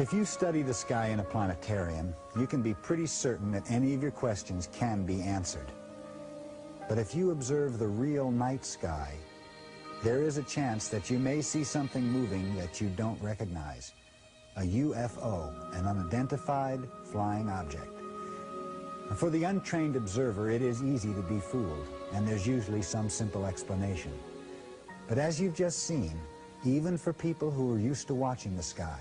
If you study the sky in a planetarium, you can be pretty certain that any of your questions can be answered. But if you observe the real night sky, there is a chance that you may see something moving that you don't recognize. A UFO, an unidentified flying object. And for the untrained observer, it is easy to be fooled, and there's usually some simple explanation. But as you've just seen, even for people who are used to watching the sky,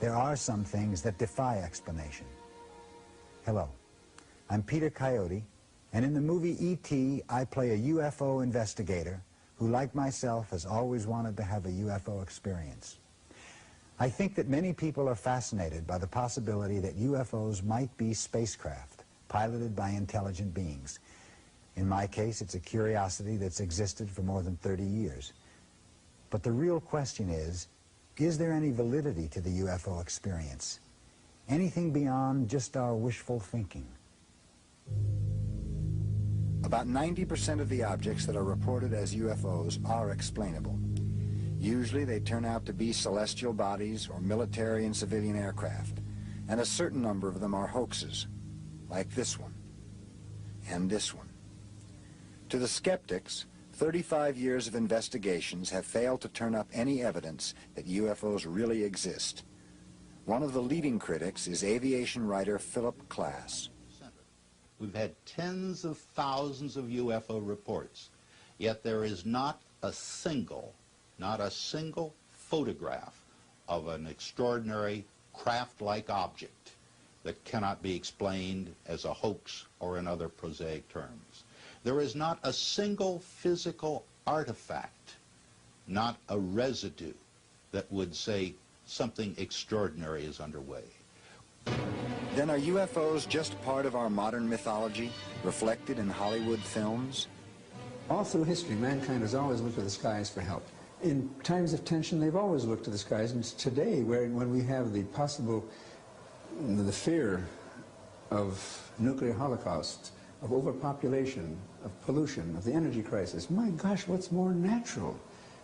there are some things that defy explanation. Hello, I'm Peter Coyote, and in the movie E.T., I play a UFO investigator who, like myself, has always wanted to have a UFO experience. I think that many people are fascinated by the possibility that UFOs might be spacecraft piloted by intelligent beings. In my case, it's a curiosity that's existed for more than 30 years. But the real question is there any validity to the UFO experience? Anything beyond just our wishful thinking? About 90% of the objects that are reported as UFOs are explainable. Usually they turn out to be celestial bodies or military and civilian aircraft, and a certain number of them are hoaxes, like this one and this one. To the skeptics, 35 years of investigations have failed to turn up any evidence that UFOs really exist. One of the leading critics is aviation writer Philip Klass. We've had tens of thousands of UFO reports, yet there is not a single photograph of an extraordinary craft-like object that cannot be explained as a hoax or in other prosaic terms. There is not a single physical artifact, not a residue, that would say something extraordinary is underway. Then are UFOs just part of our modern mythology, reflected in Hollywood films? All through history, mankind has always looked to the skies for help. In times of tension, they've always looked to the skies, and today, when we have the fear of nuclear holocaust, of overpopulation, of pollution, of the energy crisis, my gosh, what's more natural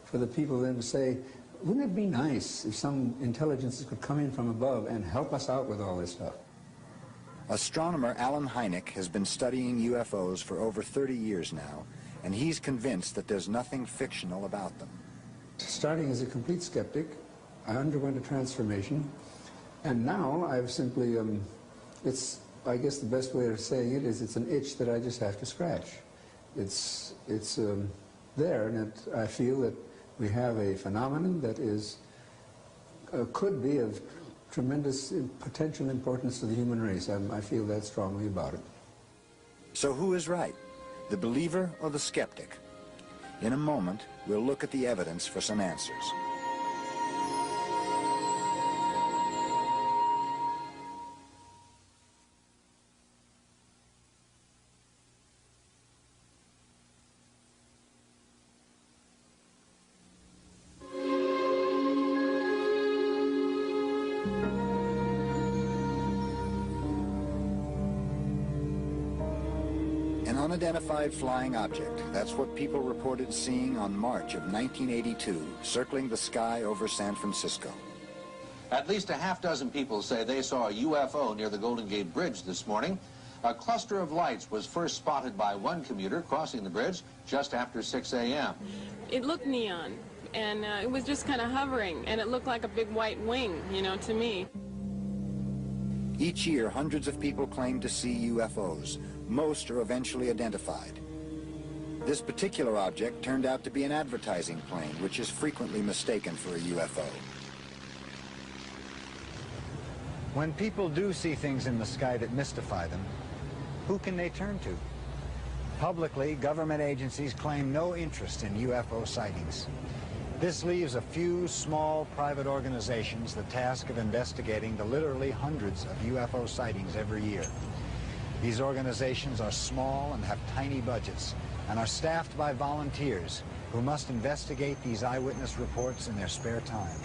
for the people than to say, wouldn't it be nice if some intelligences could come in from above and help us out with all this stuff? Astronomer Alan Hynek has been studying UFOs for over 30 years now, and he's convinced that there's nothing fictional about them. Starting as a complete skeptic, I underwent a transformation, and now I've simply, I guess the best way of saying it is it's an itch that I just have to scratch. It's there, and I feel that we have a phenomenon that is, could be of tremendous potential importance to the human race. I feel that strongly about it. So who is right, the believer or the skeptic? In a moment, we'll look at the evidence for some answers. Unidentified flying object. That's what people reported seeing on March of 1982, circling the sky over San Francisco. At least a half dozen people say they saw a UFO near the Golden Gate Bridge this morning. A cluster of lights was first spotted by one commuter crossing the bridge just after 6 a.m. It looked neon, and it was just kind of hovering, and it looked like a big white wing, you know, to me. Each year, hundreds of people claim to see UFOs. Most are eventually identified. This particular object turned out to be an advertising plane, which is frequently mistaken for a UFO. When people do see things in the sky that mystify them, who can they turn to? Publicly, government agencies claim no interest in UFO sightings. This leaves a few small private organizations the task of investigating the literally hundreds of UFO sightings every year. These organizations are small and have tiny budgets and are staffed by volunteers who must investigate these eyewitness reports in their spare time.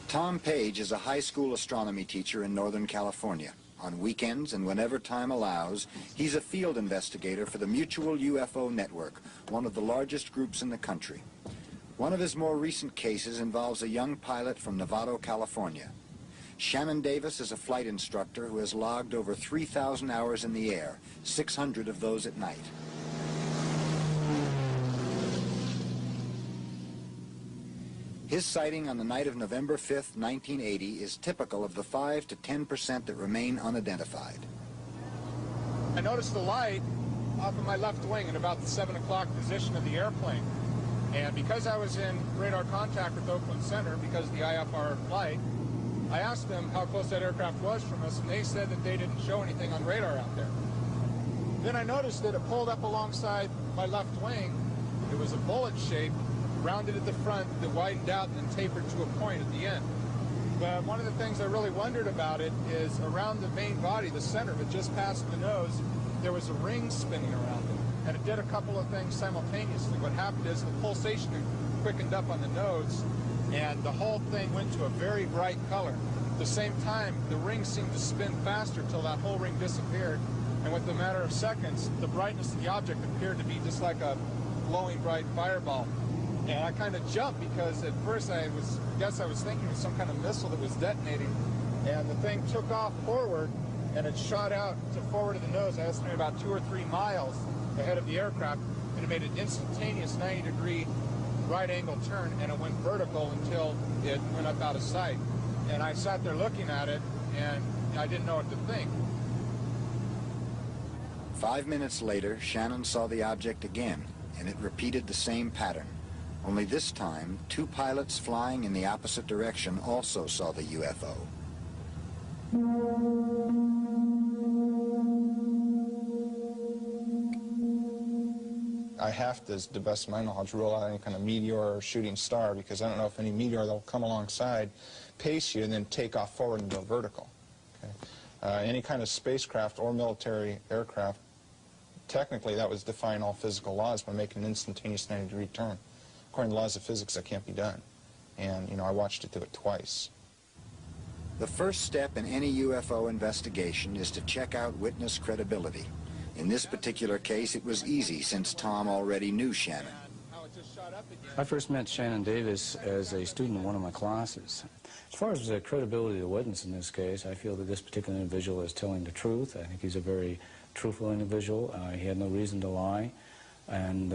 Tom Page is a high school astronomy teacher in Northern California. On weekends and whenever time allows, he's a field investigator for the Mutual UFO Network, one of the largest groups in the country. One of his more recent cases involves a young pilot from Novato, California. Shannon Davis is a flight instructor who has logged over 3,000 hours in the air, 600 of those at night. His sighting on the night of November 5th, 1980 is typical of the 5 to 10% that remain unidentified. I noticed the light off of my left wing at about the 7 o'clock position of the airplane. And because I was in radar contact with Oakland Center, because of the IFR flight, I asked them how close that aircraft was from us, and they said that they didn't show anything on radar out there. Then I noticed that it pulled up alongside my left wing. It was a bullet shape, rounded at the front, that widened out and then tapered to a point at the end. But one of the things I really wondered about it is around the main body, the center of it, just past the nose, there was a ring spinning around it. And it did a couple of things simultaneously. What happened is the pulsation quickened up on the nose, and the whole thing went to a very bright color. At the same time, the ring seemed to spin faster till that whole ring disappeared, and with a matter of seconds, the brightness of the object appeared to be just like a glowing bright fireball. And I kind of jumped because at first I guess I was thinking it was some kind of missile that was detonating, and the thing took off forward, and it shot out to forward of the nose. I estimated about 2 or 3 miles ahead of the aircraft, and it made an instantaneous 90-degree right-angle turn, and it went vertical until it went up out of sight. And I sat there looking at it, and I didn't know what to think. 5 minutes later, Shannon saw the object again, and it repeated the same pattern. Only this time, 2 pilots flying in the opposite direction also saw the UFO. I have to, to the best of my knowledge, rule out any kind of meteor or shooting star, because I don't know if any meteor that will come alongside, pace you, and then take off forward and go vertical. Okay? Any kind of spacecraft or military aircraft, technically that was defying all physical laws by making an instantaneous 90-degree turn. According to the laws of physics, that can't be done. And, you know, I watched it do it twice. The first step in any UFO investigation is to check out witness credibility. In this particular case, it was easy since Tom already knew Shannon. I first met Shannon Davis as a student in one of my classes. As far as the credibility of the witness in this case, I feel that this particular individual is telling the truth. I think he's a very truthful individual. He had no reason to lie. And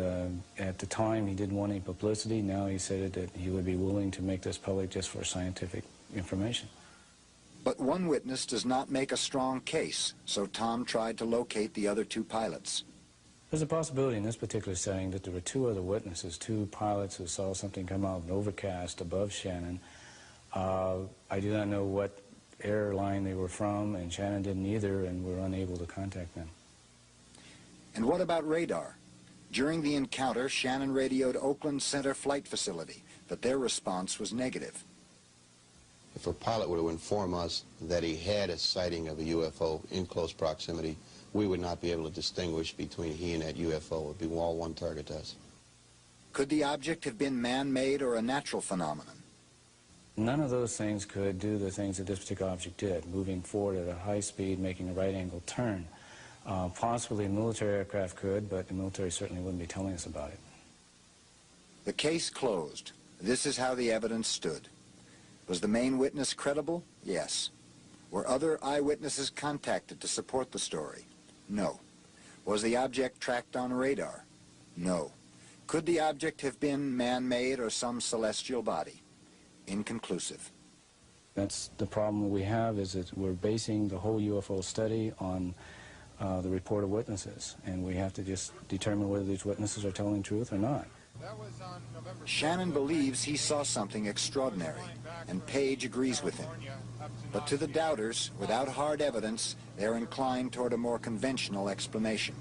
at the time, he didn't want any publicity. Now he said that he would be willing to make this public just for scientific information. But one witness does not make a strong case, so Tom tried to locate the other 2 pilots. There's a possibility in this particular setting that there were 2 other witnesses, 2 pilots who saw something come out of an overcast above Shannon. I do not know what airline they were from, and Shannon didn't either, and we're unable to contact them. And what about radar? During the encounter, Shannon radioed Oakland Center Flight Facility, but their response was negative. If a pilot were to inform us that he had a sighting of a UFO in close proximity, we would not be able to distinguish between he and that UFO. It would be all one target to us. Could the object have been man-made or a natural phenomenon? None of those things could do the things that this particular object did, moving forward at a high speed, making a right-angle turn. Possibly a military aircraft could, but the military certainly wouldn't be telling us about it. The case closed. This is how the evidence stood. Was the main witness credible? Yes. Were other eyewitnesses contacted to support the story? No. Was the object tracked on radar? No. Could the object have been man-made or some celestial body? Inconclusive. That's the problem we have, is that we're basing the whole UFO study on the report of witnesses, and we have to just determine whether these witnesses are telling the truth or not. Shannon believes he saw something extraordinary, and Page agrees with him. But to the doubters, without hard evidence, they're inclined toward a more conventional explanation.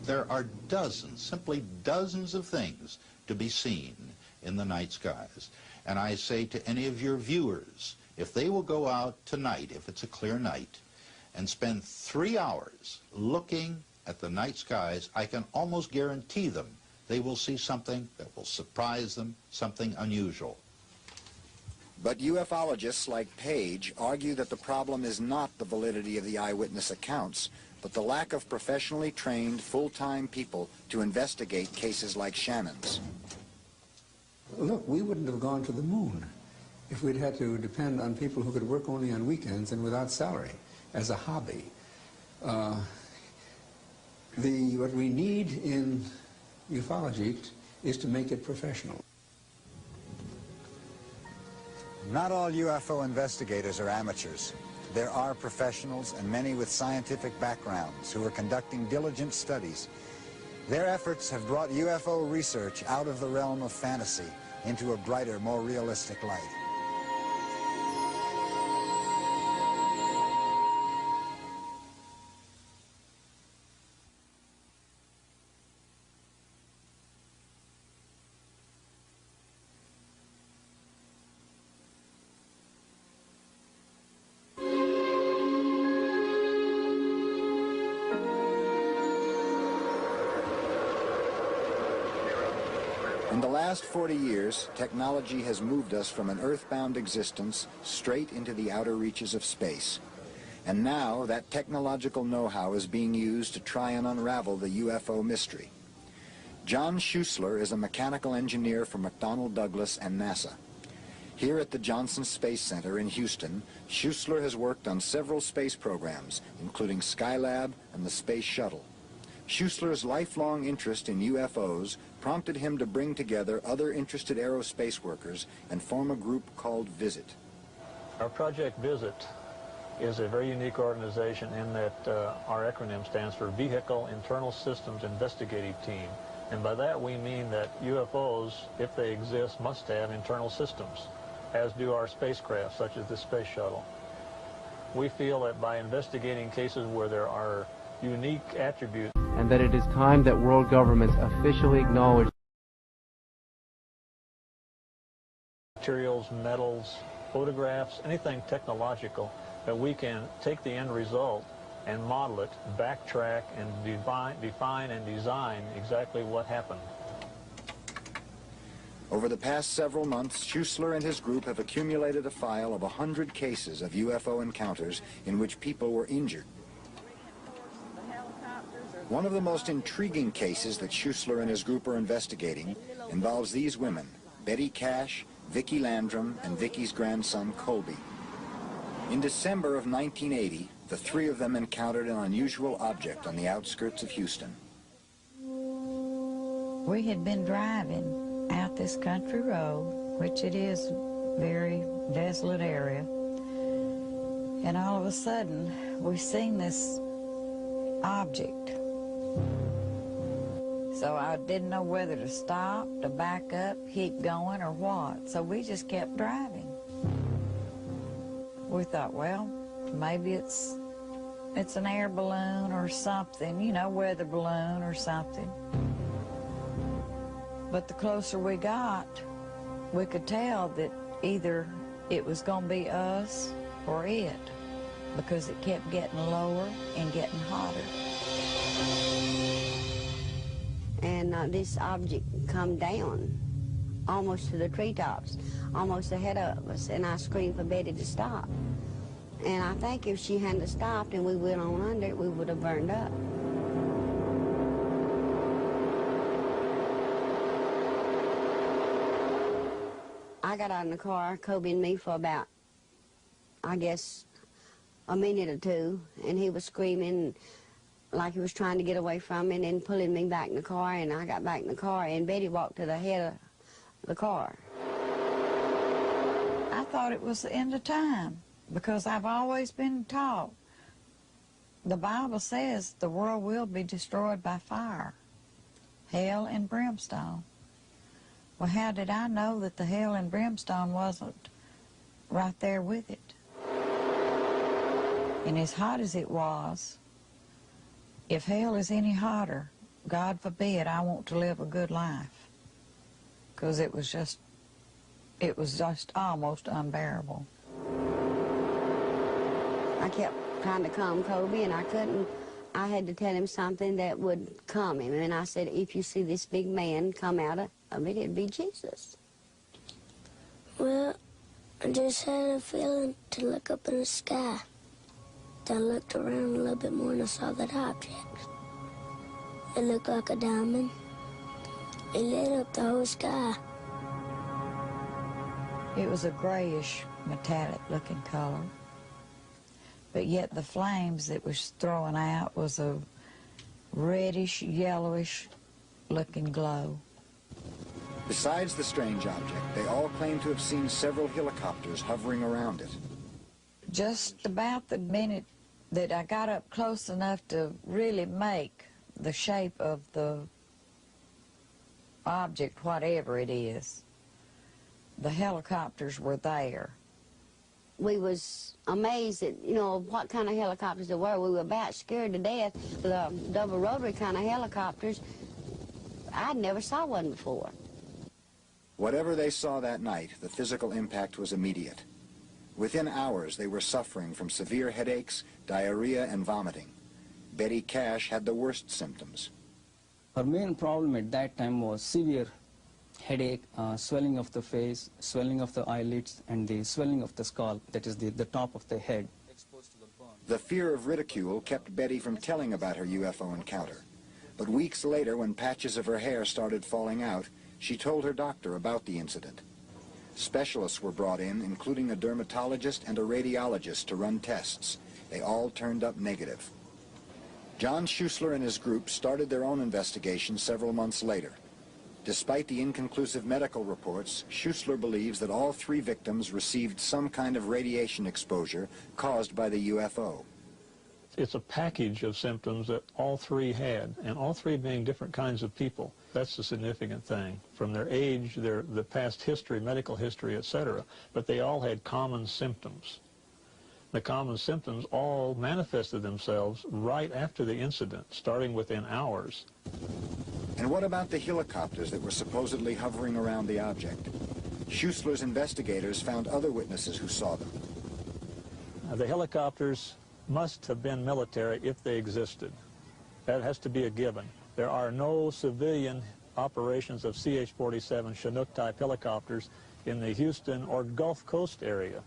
There are dozens, simply dozens of things to be seen in the night skies. And I say to any of your viewers, if they will go out tonight, if it's a clear night, and spend 3 hours looking at the night skies, I can almost guarantee them they will see something that will surprise them, something unusual. But ufologists like Page argue that the problem is not the validity of the eyewitness accounts, but the lack of professionally trained, full-time people to investigate cases like Shannon's. Look, we wouldn't have gone to the moon if we'd had to depend on people who could work only on weekends and without salary as a hobby. What we need in ufology is to make it professional. Not all UFO investigators are amateurs. There are professionals and many with scientific backgrounds who are conducting diligent studies. Their efforts have brought UFO research out of the realm of fantasy into a brighter, more realistic light. In the last 40 years, technology has moved us from an earthbound existence straight into the outer reaches of space. And now that technological know-how is being used to try and unravel the UFO mystery. John Schuessler is a mechanical engineer for McDonnell Douglas and NASA. Here at the Johnson Space Center in Houston, Schuessler has worked on several space programs, including Skylab and the Space Shuttle. Schuessler's lifelong interest in UFOs prompted him to bring together other interested aerospace workers and form a group called VISIT. Our Project VISIT is a very unique organization in that our acronym stands for Vehicle Internal Systems Investigative Team. And by that we mean that UFOs, if they exist, must have internal systems, as do our spacecraft, such as the Space Shuttle. We feel that by investigating cases where there are unique attributes, and that it is time that world governments officially acknowledge materials, metals, photographs, anything technological, that we can take the end result and model it, backtrack, and define and design exactly what happened. Over the past several months, Schuessler and his group have accumulated a file of 100 cases of UFO encounters in which people were injured. One of the most intriguing cases that Schuessler and his group are investigating involves these women, Betty Cash, Vicki Landrum, and Vicki's grandson, Colby. In December of 1980, the three of them encountered an unusual object on the outskirts of Houston. We had been driving out this country road, which it is a very desolate area, and all of a sudden we seen this object. So I didn't know whether to stop, to back up, keep going, or what. So we just kept driving. We thought, well, maybe it's an air balloon or something, you know, weather balloon or something. But the closer we got, we could tell that either it was going to be us or it, because it kept getting lower and getting hotter. And this object come down almost to the treetops, almost ahead of us, and I screamed for Betty to stop. And I think if she hadn't stopped and we went on under it, we would have burned up. I got out in the car, Kobe and me, for about, I guess, a minute or two, and he was screaming like he was trying to get away from me and then pulling me back in the car, and I got back in the car, and Betty walked to the head of the car. I thought it was the end of time, because I've always been taught the Bible says the world will be destroyed by fire, hell and brimstone. Well, how did I know that the hell and brimstone wasn't right there with it? And as hot as it was, if hell is any hotter, God forbid I want to live a good life, because it was just almost unbearable. I kept trying to calm Kobe, and I couldn't. I had to tell him something that would calm him, and I said, if you see this big man come out of it, it'd be Jesus. Well, I just had a feeling to look up in the sky. Then I looked around a little bit more and I saw that object. It looked like a diamond. It lit up the whole sky. It was a grayish, metallic-looking color. But yet the flames that was throwing out was a reddish, yellowish-looking glow. Besides the strange object, they all claim to have seen several helicopters hovering around it. Just about the minute that I got up close enough to really make the shape of the object, whatever it is, the helicopters were there. We was amazed at, you know, what kind of helicopters there were. We were about scared to death. The double rotary kind of helicopters, I'd never saw one before. Whatever they saw that night, the physical impact was immediate. Within hours, they were suffering from severe headaches, diarrhea, and vomiting. Betty Cash had the worst symptoms. Her main problem at that time was severe headache, swelling of the face, swelling of the eyelids, and the swelling of the skull, that is the top of the head. The fear of ridicule kept Betty from telling about her UFO encounter. But weeks later, when patches of her hair started falling out, she told her doctor about the incident. Specialists were brought in, including a dermatologist and a radiologist, to run tests. They all turned up negative. John Schuessler and his group started their own investigation several months later. Despite the inconclusive medical reports, Schuessler believes that all 3 victims received some kind of radiation exposure caused by the UFO. It's a package of symptoms that all 3 had, and all 3 being different kinds of people. That's the significant thing, from their age, the past history, medical history, etc. But they all had common symptoms. The common symptoms all manifested themselves right after the incident, starting within hours. And what about the helicopters that were supposedly hovering around the object? Schuessler's investigators found other witnesses who saw them. The helicopters must have been military if they existed. That has to be a given. There are no civilian operations of CH-47 Chinook-type helicopters in the Houston or Gulf Coast area.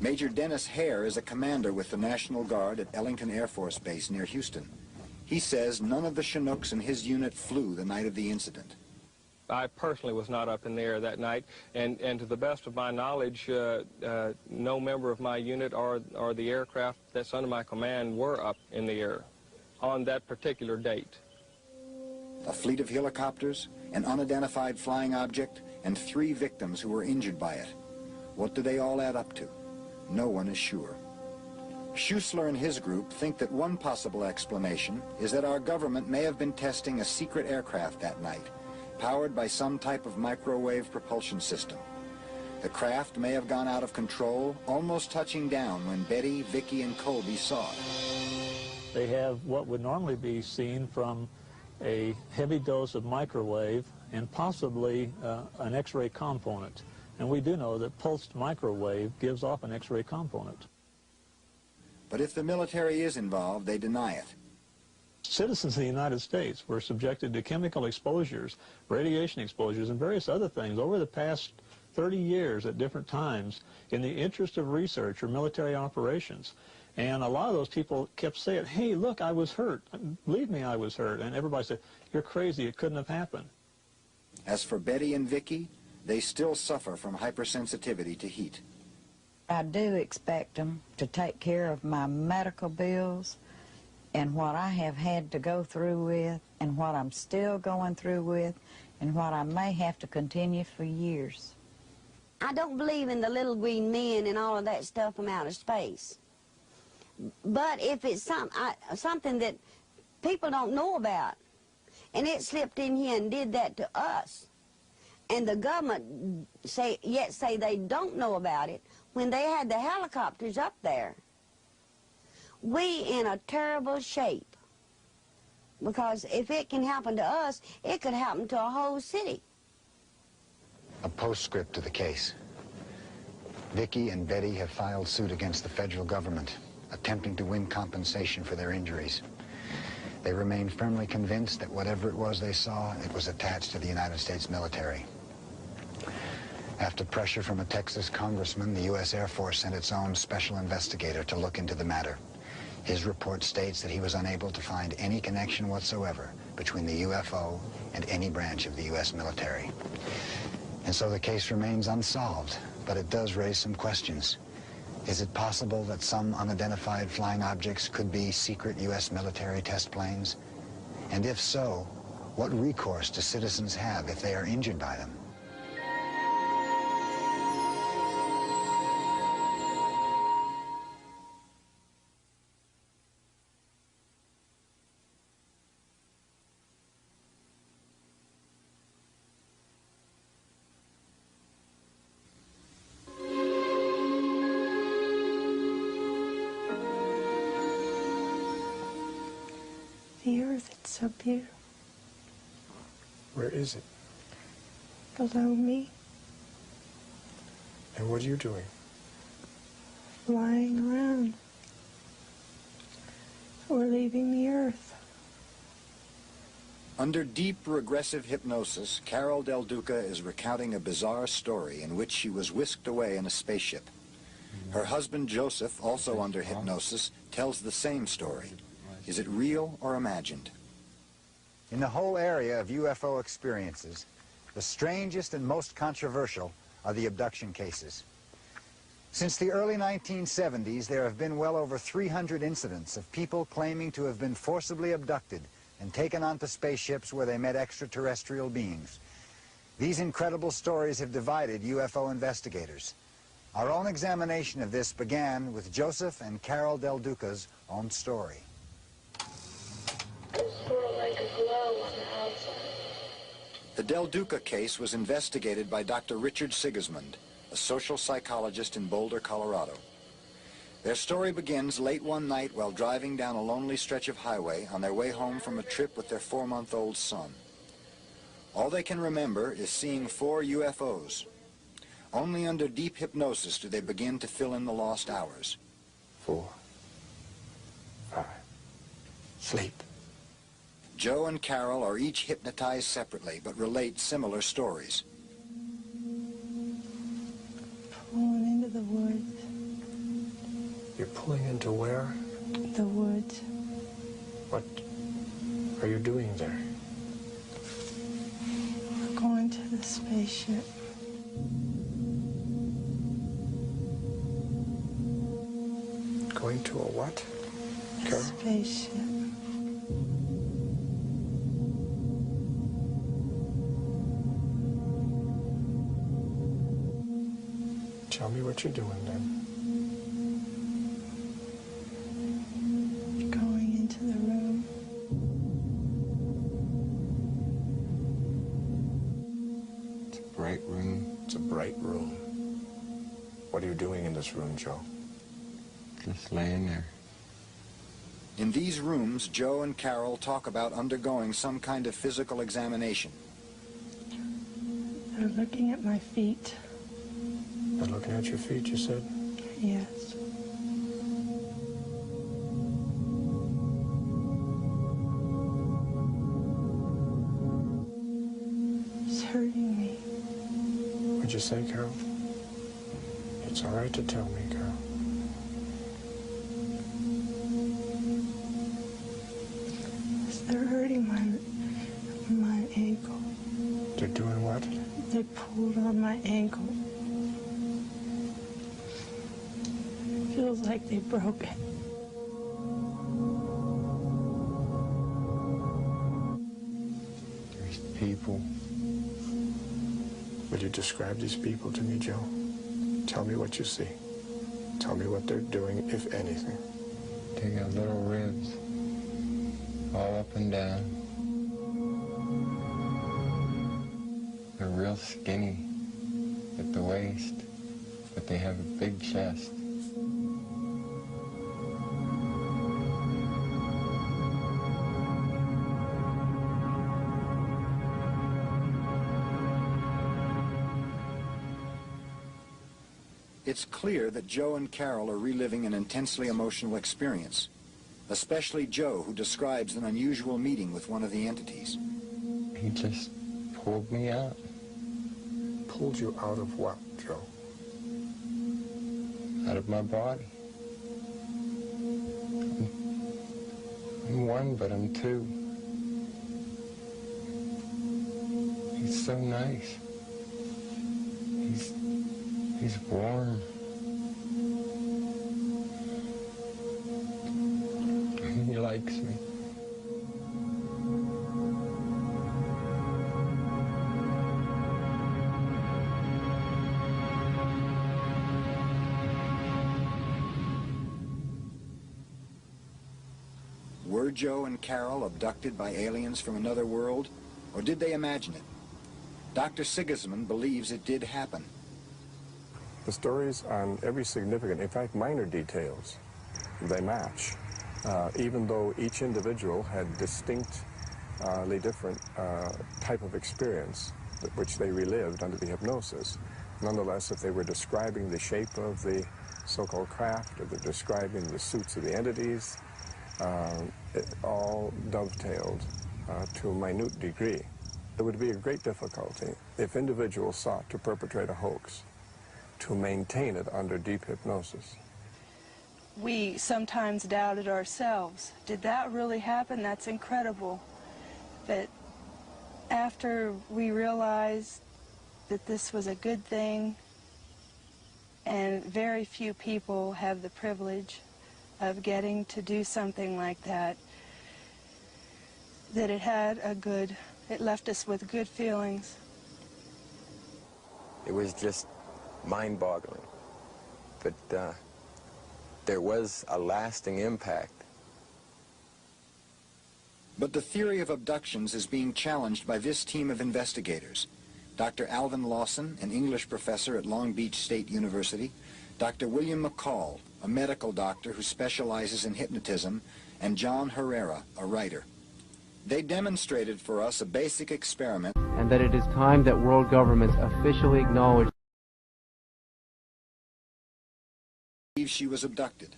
Major Dennis Hare is a commander with the National Guard at Ellington Air Force Base near Houston. He says none of the Chinooks in his unit flew the night of the incident. I personally was not up in the air that night, and to the best of my knowledge, no member of my unit or the aircraft that's under my command were up in the air on that particular date. A fleet of helicopters, an unidentified flying object, and 3 victims who were injured by it. What do they all add up to? No one is sure. Schuessler and his group think that one possible explanation is that our government may have been testing a secret aircraft that night, powered by some type of microwave propulsion system. The craft may have gone out of control, almost touching down when Betty, Vicky, and Colby saw it. They have what would normally be seen from a heavy dose of microwave and possibly an X-ray component. And we do know that pulsed microwave gives off an X-ray component. But if the military is involved, they deny it. Citizens of the United States were subjected to chemical exposures, radiation exposures, and various other things over the past 30 years at different times in the interest of research or military operations. And a lot of those people kept saying, hey, look, I was hurt. Believe me, I was hurt. And everybody said, you're crazy. It couldn't have happened. As for Betty and Vicky, they still suffer from hypersensitivity to heat. I do expect them to take care of my medical bills and what I have had to go through with and what I'm still going through with and what I may have to continue for years. I don't believe in the little green men and all of that stuff from outer space. But if it's something that people don't know about, and it slipped in here and did that to us, and the government say they don't know about it, when they had the helicopters up there, we in a terrible shape. Because if it can happen to us, it could happen to a whole city. A postscript to the case. Vicky and Betty have filed suit against the federal government, attempting to win compensation for their injuries. They remain firmly convinced that whatever it was they saw, it was attached to the United States military. After pressure from a Texas congressman, the U.S. Air Force sent its own special investigator to look into the matter. His report states that he was unable to find any connection whatsoever between the UFO and any branch of the U.S. military. And so the case remains unsolved, but it does raise some questions. Is it possible that some unidentified flying objects could be secret U.S. military test planes? And if so, what recourse do citizens have if they are injured by them? The earth, it's so beautiful. Where is it? Below me, And what are you doing? flying around. We're leaving the earth. Under deep regressive hypnosis, Carol Del Duca is recounting a bizarre story in which she was whisked away in a spaceship. Her husband Joseph, also under hypnosis, tells the same story. Is it real or imagined? In the whole area of UFO experiences, the strangest and most controversial are the abduction cases. Since the early 1970s, there have been well over 300 incidents of people claiming to have been forcibly abducted and taken onto spaceships where they met extraterrestrial beings. These incredible stories have divided UFO investigators. Our own examination of this began with Joseph and Carol Del Duca's own story. It's sort of like a glow on the outside. The Del Duca case was investigated by Dr. Richard Sigismund, a social psychologist in Boulder, Colorado. Their story begins late one night while driving down a lonely stretch of highway on their way home from a trip with their 4-month-old son. All they can remember is seeing 4 UFOs. Only under deep hypnosis do they begin to fill in the lost hours. 4, 5, sleep. Joe and Carol are each hypnotized separately, but relate similar stories. Pulling into the woods. You're pulling into where? The woods. What are you doing there? We're going to the spaceship. Going to a what? A Carol? spaceship. Tell me what you're doing then. Going into the room. It's a bright room. It's a bright room. What are you doing in this room, Joe? Just laying there. In these rooms, Joe and Carol talk about undergoing some kind of physical examination. They're looking at my feet. They're looking at your feet, you said? Yes. It's hurting me. What'd you say, Carol? It's all right to tell me, Carol. They're hurting my ankle. They're doing what? They pulled on my ankle. It feels like they broke it. There's people. Will you describe these people to me, Joe? Tell me what you see. Tell me what they're doing, if anything. They got little ribs all up and down. They're real skinny at the waist, but they have a big chest. It's clear that Joe and Carol are reliving an intensely emotional experience, especially Joe, who describes an unusual meeting with one of the entities. He just pulled me out. Pulled you out of what, Joe? Out of my body. I'm one, but I'm two. He's so nice. He's warm. He likes me. Were Joe and Carol abducted by aliens from another world, or did they imagine it? Dr. Sigismund believes it did happen. The stories on every significant, in fact minor details, they match. Even though each individual had distinctly different type of experience, which they relived under the hypnosis. Nonetheless, if they were describing the shape of the so-called craft, or they're describing the suits of the entities, it all dovetailed to a minute degree. It would be a great difficulty if individuals sought to perpetrate a hoax to maintain it under deep hypnosis. We sometimes doubted ourselves. Did that really happen? That's incredible. But after we realized that this was a good thing, and very few people have the privilege of getting to do something like that, that it left us with good feelings. It was just mind-boggling. But there was a lasting impact. But the theory of abductions is being challenged by this team of investigators. Dr. Alvin Lawson, an English professor at Long Beach State University, Dr. William McCall, a medical doctor who specializes in hypnotism, and John Herrera, a writer. They demonstrated for us a basic experiment. And that it is time that world governments officially acknowledge She was abducted,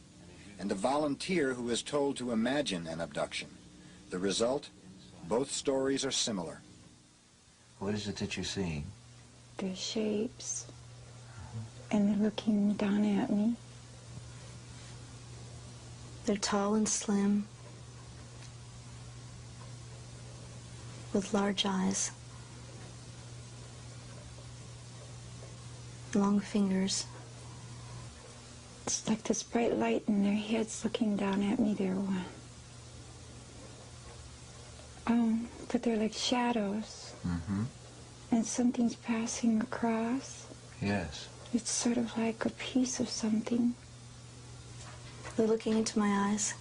and a volunteer who is told to imagine an abduction. The result? Both stories are similar. What is it that you're seeing? They're shapes, and they're looking down at me. They're tall and slim, with large eyes, long fingers. It's like this bright light in their heads looking down at me. But they're like shadows. Mm-hmm. And something's passing across. Yes. It's sort of like a piece of something. They're looking into my eyes.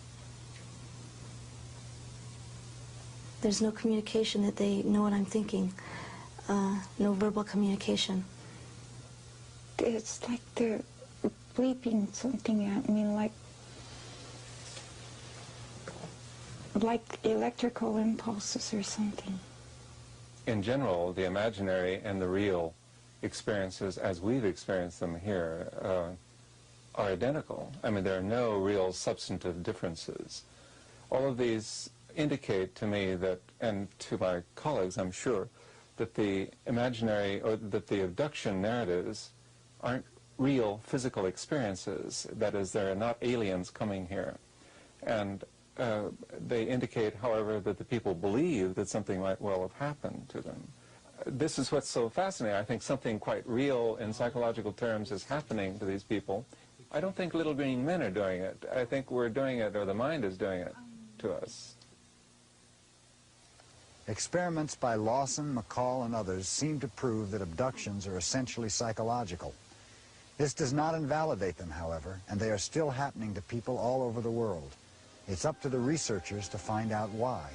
There's no communication that they know what I'm thinking. No verbal communication. It's like they're bleeping something at me, like electrical impulses or something. In general, the imaginary and the real experiences, as we've experienced them here, are identical. I mean, there are no real substantive differences. All of these indicate to me that, and to my colleagues, I'm sure, that the imaginary, or that the abduction narratives aren't real physical experiences. That is, there are not aliens coming here. And they indicate, however, that the people believe that something might well have happened to them. This is what's so fascinating. I think something quite real in psychological terms is happening to these people. I don't think little green men are doing it. I think we're doing it, or the mind is doing it to us. Experiments by Lawson, McCall, and others seem to prove that abductions are essentially psychological. This does not invalidate them, however, and they are still happening to people all over the world. It's up to the researchers to find out why.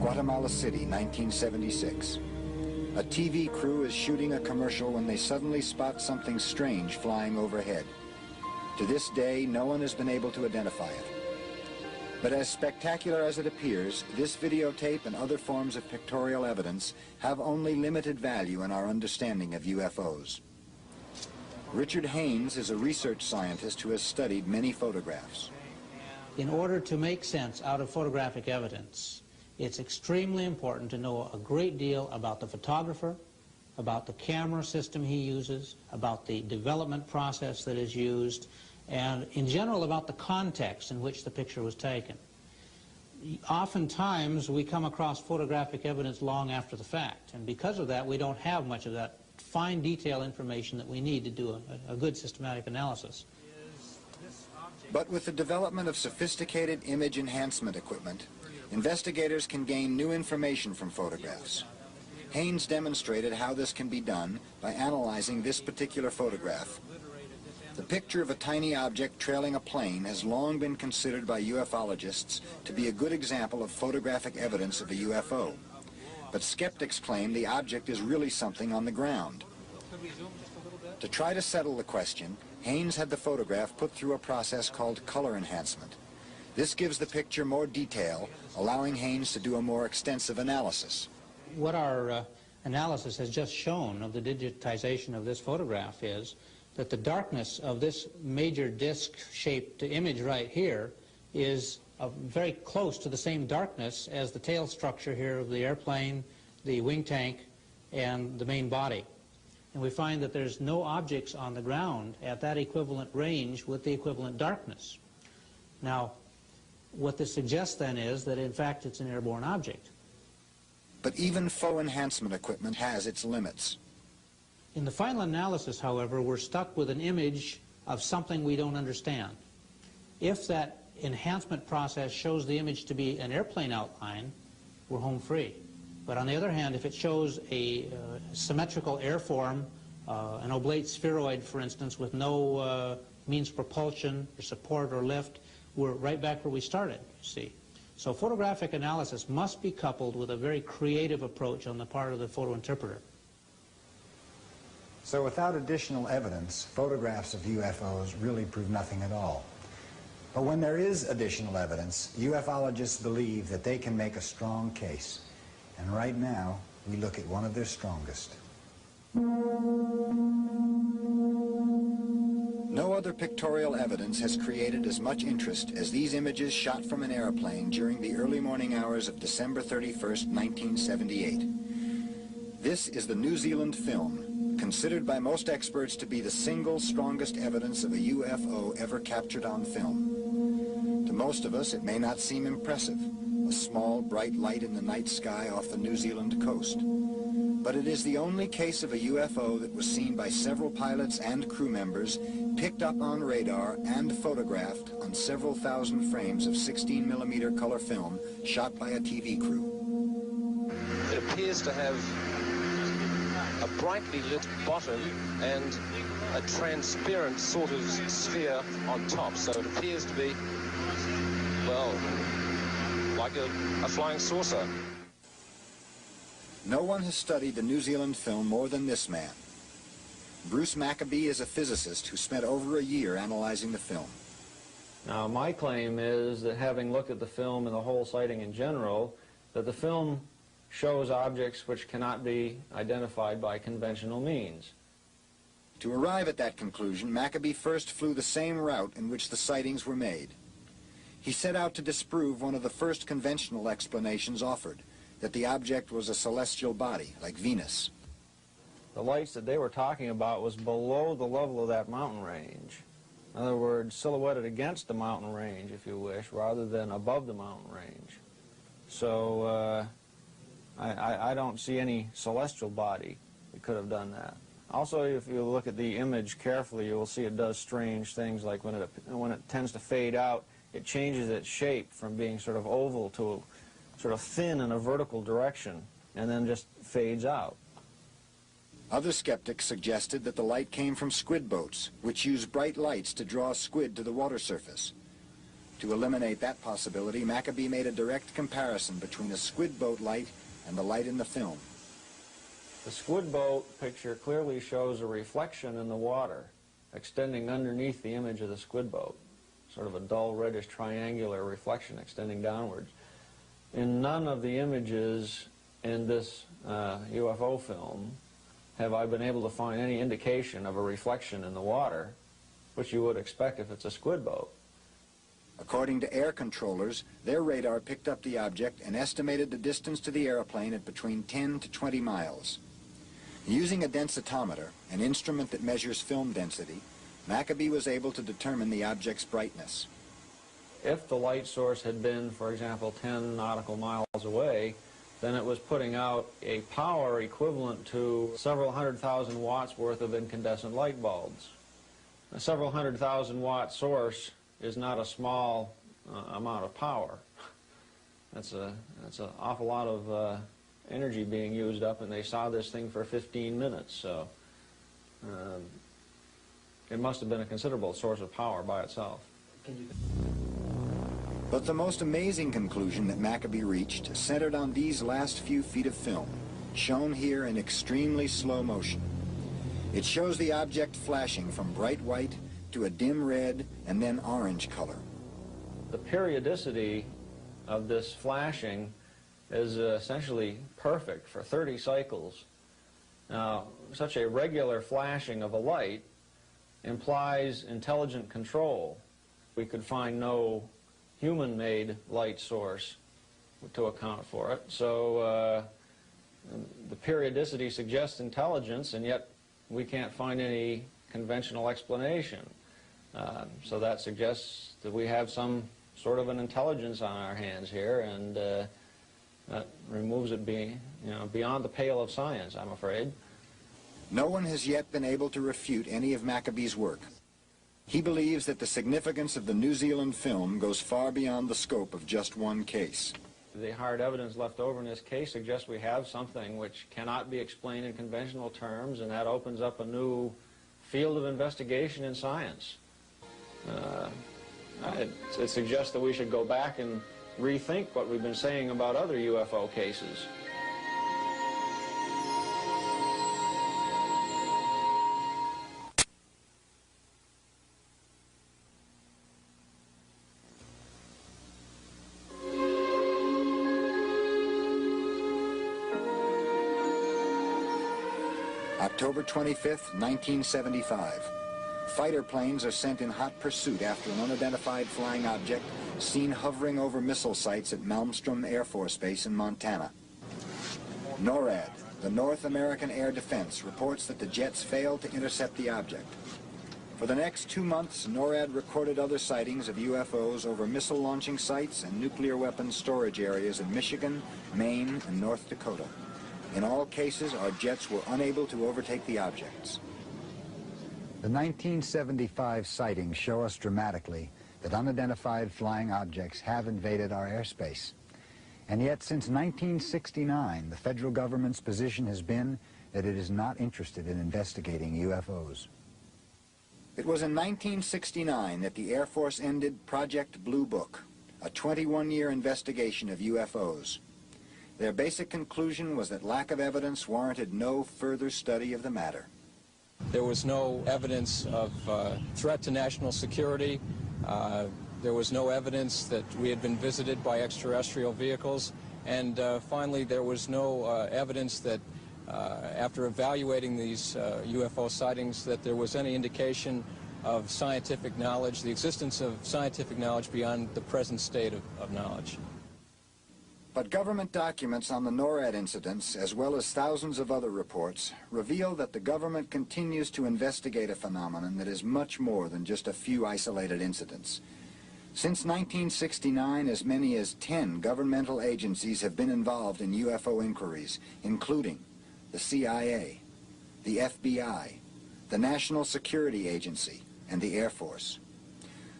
Guatemala City, 1976. A TV crew is shooting a commercial when they suddenly spot something strange flying overhead. To this day, no one has been able to identify it. But as spectacular as it appears, this videotape and other forms of pictorial evidence have only limited value in our understanding of UFOs. Richard Haynes is a research scientist who has studied many photographs. In order to make sense out of photographic evidence, it's extremely important to know a great deal about the photographer, about the camera system he uses, about the development process that is used, and in general about the context in which the picture was taken. Oftentimes we come across photographic evidence long after the fact, and because of that we don't have much of that fine detail information that we need to do a good systematic analysis. But with the development of sophisticated image enhancement equipment, investigators can gain new information from photographs. Haynes demonstrated how this can be done by analyzing this particular photograph. The picture of a tiny object trailing a plane has long been considered by ufologists to be a good example of photographic evidence of a UFO. But skeptics claim the object is really something on the ground. To try to settle the question, Haynes had the photograph put through a process called color enhancement. This gives the picture more detail, allowing Haynes to do a more extensive analysis. What our analysis has just shown of the digitization of this photograph is that the darkness of this major disc-shaped image right here is very close to the same darkness as the tail structure here of the airplane, the wing tank, and the main body. And we find that there's no objects on the ground at that equivalent range with the equivalent darkness. Now, what this suggests then is that in fact it's an airborne object. But even faux enhancement equipment has its limits. In the final analysis, however, we're stuck with an image of something we don't understand. If that enhancement process shows the image to be an airplane outline, we're home free. But on the other hand, if it shows a symmetrical airform, an oblate spheroid, for instance, with no means of propulsion or support or lift, we're right back where we started, you see. So photographic analysis must be coupled with a very creative approach on the part of the photo interpreter. So without additional evidence, photographs of UFOs really prove nothing at all. But when there is additional evidence, ufologists believe that they can make a strong case. And right now, we look at one of their strongest. No other pictorial evidence has created as much interest as these images shot from an airplane during the early morning hours of December 31st, 1978. This is the New Zealand film, considered by most experts to be the single strongest evidence of a UFO ever captured on film. To most of us, it may not seem impressive, a small, bright light in the night sky off the New Zealand coast. But it is the only case of a UFO that was seen by several pilots and crew members, picked up on radar and photographed on several thousand frames of 16mm color film shot by a TV crew. It appears to have a brightly lit bottom and a transparent sort of sphere on top, so it appears to be, well, like a flying saucer. No one has studied the New Zealand film more than this man. Bruce Maccabee is a physicist who spent over a year analyzing the film. Now, my claim is that having looked at the film and the whole sighting in general, that the film shows objects which cannot be identified by conventional means. To arrive at that conclusion, Maccabee first flew the same route in which the sightings were made. He set out to disprove one of the first conventional explanations offered, that the object was a celestial body, like Venus. The lights that they were talking about was below the level of that mountain range. In other words, silhouetted against the mountain range, if you wish, rather than above the mountain range. So I don't see any celestial body that could have done that. Also, if you look at the image carefully, you will see it does strange things, like when it tends to fade out, it changes its shape from being sort of oval to sort of thin in a vertical direction, and then just fades out. Other skeptics suggested that the light came from squid boats, which use bright lights to draw squid to the water surface. To eliminate that possibility, Maccabee made a direct comparison between a squid boat light and the light in the film. The squid boat picture clearly shows a reflection in the water extending underneath the image of the squid boat, sort of a dull reddish triangular reflection extending downwards. In none of the images in this UFO film have I been able to find any indication of a reflection in the water, which you would expect if it's a squid boat. According to air controllers, their radar picked up the object and estimated the distance to the airplane at between 10 to 20 miles. Using a densitometer, an instrument that measures film density, Maccabee was able to determine the object's brightness. If the light source had been, for example, 10 nautical miles away, then it was putting out a power equivalent to several 100,000 watts worth of incandescent light bulbs. A several 100,000 watt source is not a small amount of power. That's an awful lot of energy being used up, and they saw this thing for 15 minutes, so it must have been a considerable source of power by itself. But the most amazing conclusion that Maccabee reached centered on these last few feet of film, shown here in extremely slow motion. It shows the object flashing from bright white to a dim red and then orange color. The periodicity of this flashing is essentially perfect for 30 cycles. Now, such a regular flashing of a light implies intelligent control. We could find no human-made light source to account for it. So the periodicity suggests intelligence, and yet we can't find any conventional explanation. So that suggests that we have some sort of an intelligence on our hands here, and that removes it beyond the pale of science, I'm afraid. No one has yet been able to refute any of Maccabee's work. He believes that the significance of the New Zealand film goes far beyond the scope of just one case. The hard evidence left over in this case suggests we have something which cannot be explained in conventional terms, and that opens up a new field of investigation in science. It suggests that we should go back and rethink what we've been saying about other UFO cases. October 25th, 1975. Fighter planes are sent in hot pursuit after an unidentified flying object seen hovering over missile sites at Malmstrom Air Force Base in Montana. NORAD, the North American Air Defense, reports that the jets failed to intercept the object. For the next 2 months, NORAD recorded other sightings of UFOs over missile launching sites and nuclear weapons storage areas in Michigan, Maine, and North Dakota. In all cases, our jets were unable to overtake the objects. The 1975 sightings show us dramatically that unidentified flying objects have invaded our airspace. And yet, since 1969, the federal government's position has been that it is not interested in investigating UFOs. It was in 1969 that the Air Force ended Project Blue Book, a 21-year investigation of UFOs. Their basic conclusion was that lack of evidence warranted no further study of the matter. There was no evidence of threat to national security. There was no evidence that we had been visited by extraterrestrial vehicles. And finally, there was no evidence that after evaluating these UFO sightings, that there was any indication of scientific knowledge, the existence of scientific knowledge beyond the present state of knowledge. But government documents on the NORAD incidents, as well as thousands of other reports, reveal that the government continues to investigate a phenomenon that is much more than just a few isolated incidents. Since 1969, as many as 10 governmental agencies have been involved in UFO inquiries, including the CIA, the FBI, the National Security Agency, and the Air Force.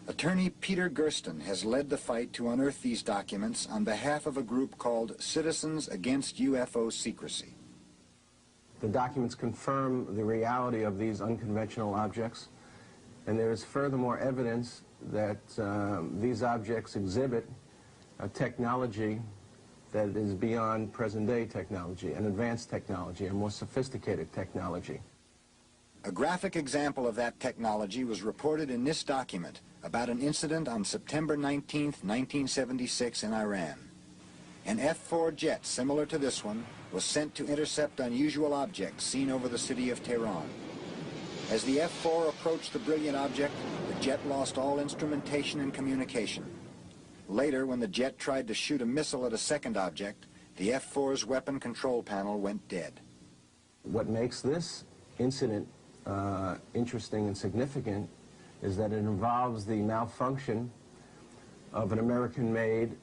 Attorney Peter Gersten has led the fight to unearth these documents on behalf of a group called Citizens Against UFO Secrecy. The documents confirm the reality of these unconventional objects, and there is furthermore evidence that these objects exhibit a technology that is beyond present-day technology, an advanced technology, a more sophisticated technology. A graphic example of that technology was reported in this document about an incident on September 19, 1976 in Iran. An F-4 jet similar to this one was sent to intercept unusual objects seen over the city of Tehran. As the F-4 approached the brilliant object, the jet lost all instrumentation and communication. Later, when the jet tried to shoot a missile at a second object, the F-4's weapon control panel went dead. What makes this incident interesting and significant is that it involves the malfunction of an American-made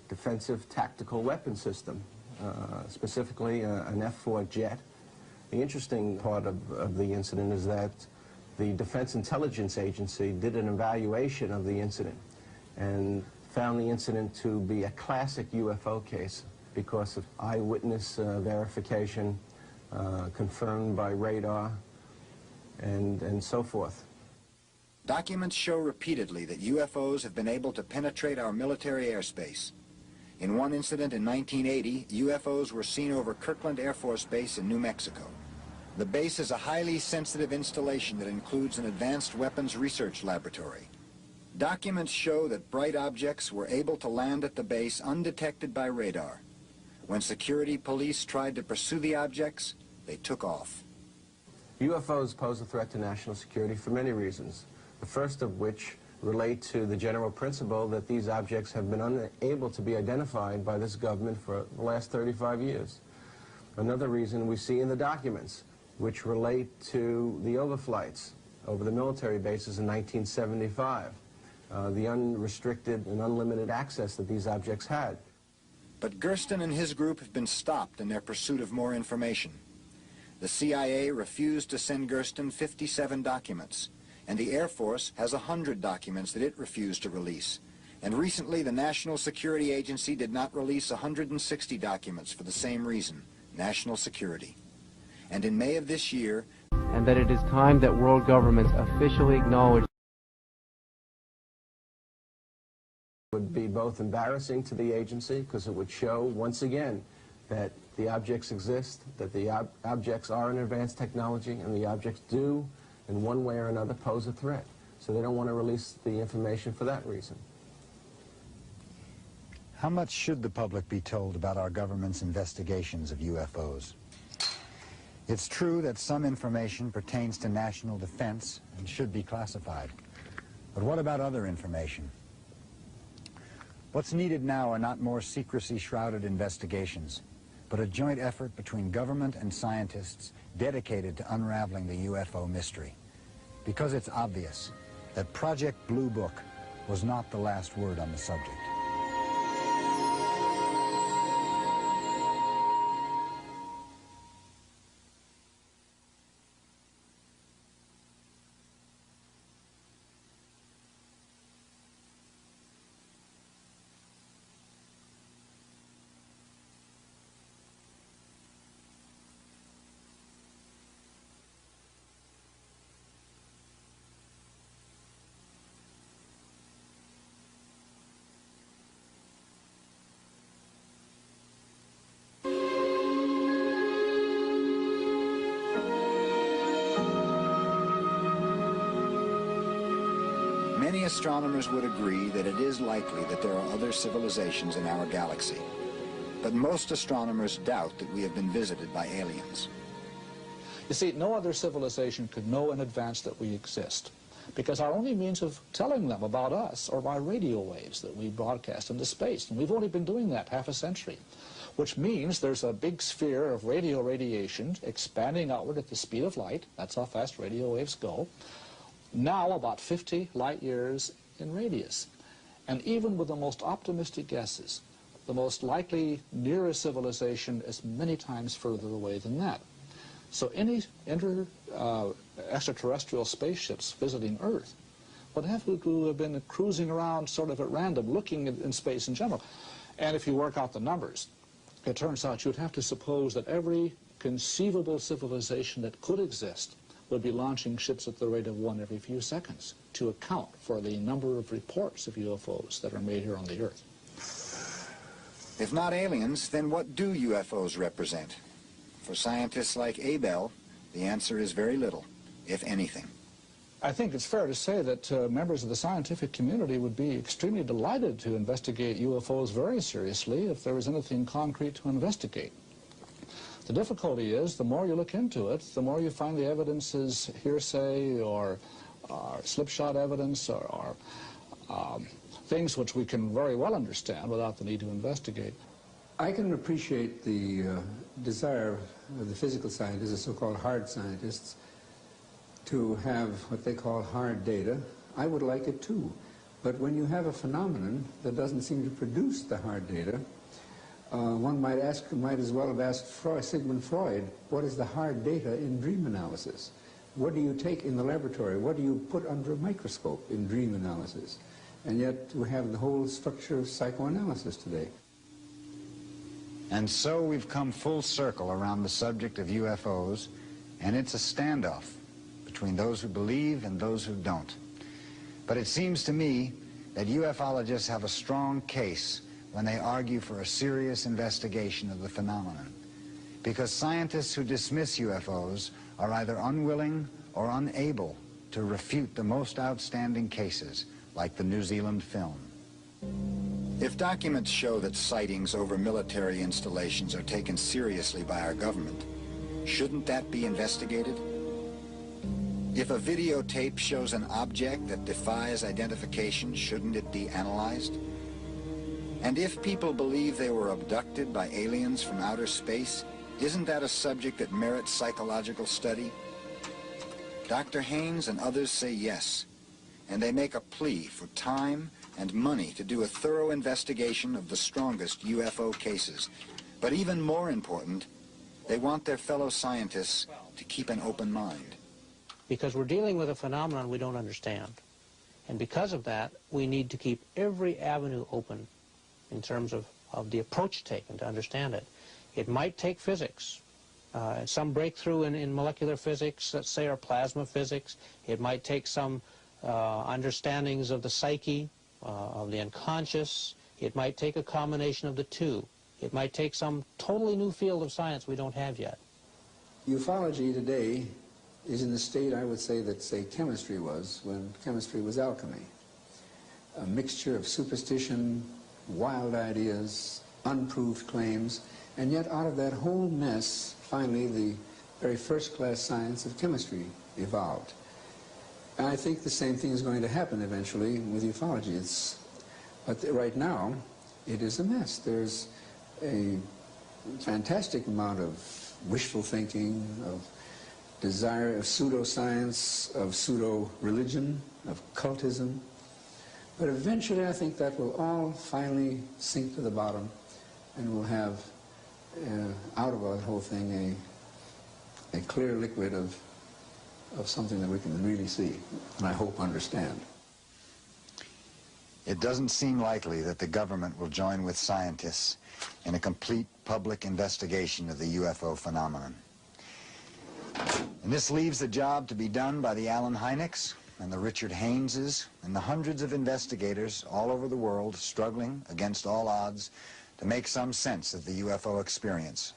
defensive tactical weapon system, specifically an F-4 jet. The interesting part of the incident is that the Defense Intelligence Agency did an evaluation of the incident and found the incident to be a classic UFO case because of eyewitness verification, confirmed by radar, and so forth. Documents show repeatedly that UFOs have been able to penetrate our military airspace. In one incident in 1980, UFOs were seen over Kirtland Air Force Base in New Mexico. The base is a highly sensitive installation that includes an advanced weapons research laboratory. Documents show that bright objects were able to land at the base undetected by radar. When security police tried to pursue the objects, they took off. UFOs pose a threat to national security for many reasons, the first of which relate to the general principle that these objects have been unable to be identified by this government for the last 35 years. Another reason we see in the documents, which relate to the overflights over the military bases in 1975, the unrestricted and unlimited access that these objects had. But Gersten and his group have been stopped in their pursuit of more information. The CIA refused to send Gersten 57 documents, and the Air Force has 100 documents that it refused to release. And recently, the National Security Agency did not release 160 documents for the same reason, national security. And in May of this year, and that it is time that world governments officially acknowledge would be both embarrassing to the agency because it would show once again that the objects exist, that the objects are an advanced technology, and the objects do in one way or another pose a threat. So they don't want to release the information for that reason. How much should the public be told about our government's investigations of UFOs? It's true that some information pertains to national defense and should be classified. But what about other information? What's needed now are not more secrecy-shrouded investigations, but a joint effort between government and scientists dedicated to unraveling the UFO mystery. Because it's obvious that Project Blue Book was not the last word on the subject. Many astronomers would agree that it is likely that there are other civilizations in our galaxy. But most astronomers doubt that we have been visited by aliens. You see, no other civilization could know in advance that we exist, because our only means of telling them about us are by radio waves that we broadcast into space, and we've only been doing that half a century, which means there's a big sphere of radio radiation expanding outward at the speed of light. That's how fast radio waves go. Now about 50 light years in radius. And even with the most optimistic guesses, the most likely nearest civilization is many times further away than that. So any extraterrestrial spaceships visiting Earth would have to have been cruising around sort of at random, looking in space in general. And if you work out the numbers, it turns out you'd have to suppose that every conceivable civilization that could exist would be launching ships at the rate of one every few seconds to account for the number of reports of UFOs that are made here on the Earth. If not aliens, then what do UFOs represent? For scientists like Abel, the answer is very little, if anything. I think it's fair to say that members of the scientific community would be extremely delighted to investigate UFOs very seriously if there was anything concrete to investigate. The difficulty is, the more you look into it, the more you find the evidence is hearsay or slipshod evidence or things which we can very well understand without the need to investigate. I can appreciate the desire of the physical scientists, the so-called hard scientists, to have what they call hard data. I would like it too. But when you have a phenomenon that doesn't seem to produce the hard data, one might as well have asked Sigmund Freud, what is the hard data in dream analysis? What do you take in the laboratory? What do you put under a microscope in dream analysis? And yet we have the whole structure of psychoanalysis today. And so we've come full circle around the subject of UFOs, and it's a standoff between those who believe and those who don't. But it seems to me that ufologists have a strong case when they argue for a serious investigation of the phenomenon, because scientists who dismiss UFOs are either unwilling or unable to refute the most outstanding cases, like the New Zealand film. If documents show that sightings over military installations are taken seriously by our government, shouldn't that be investigated? If a videotape shows an object that defies identification, shouldn't it be analyzed? And if people believe they were abducted by aliens from outer space, isn't that a subject that merits psychological study? Dr. Haynes and others say yes, and they make a plea for time and money to do a thorough investigation of the strongest UFO cases. But even more important, they want their fellow scientists to keep an open mind. Because we're dealing with a phenomenon we don't understand. And because of that, we need to keep every avenue open in terms of the approach taken to understand it. It might take physics, some breakthrough in molecular physics, let's say, or plasma physics. It might take some understandings of the psyche, of the unconscious. It might take a combination of the two. It might take some totally new field of science we don't have yet. Ufology today is in the state, I would say, that, say, chemistry was when chemistry was alchemy. A mixture of superstition, wild ideas, unproved claims, and yet out of that whole mess, finally, the very first-class science of chemistry evolved. And I think the same thing is going to happen eventually with ufology. But right now, it is a mess. There's a fantastic amount of wishful thinking, of desire, of pseudoscience, of pseudo-religion, of cultism. But eventually, I think that will all finally sink to the bottom, and we'll have, out of the whole thing, a clear liquid of something that we can really see, and I hope understand. It doesn't seem likely that the government will join with scientists in a complete public investigation of the UFO phenomenon. And this leaves the job to be done by the Allen Hyneks and the Richard Hayneses and the hundreds of investigators all over the world struggling against all odds to make some sense of the UFO experience.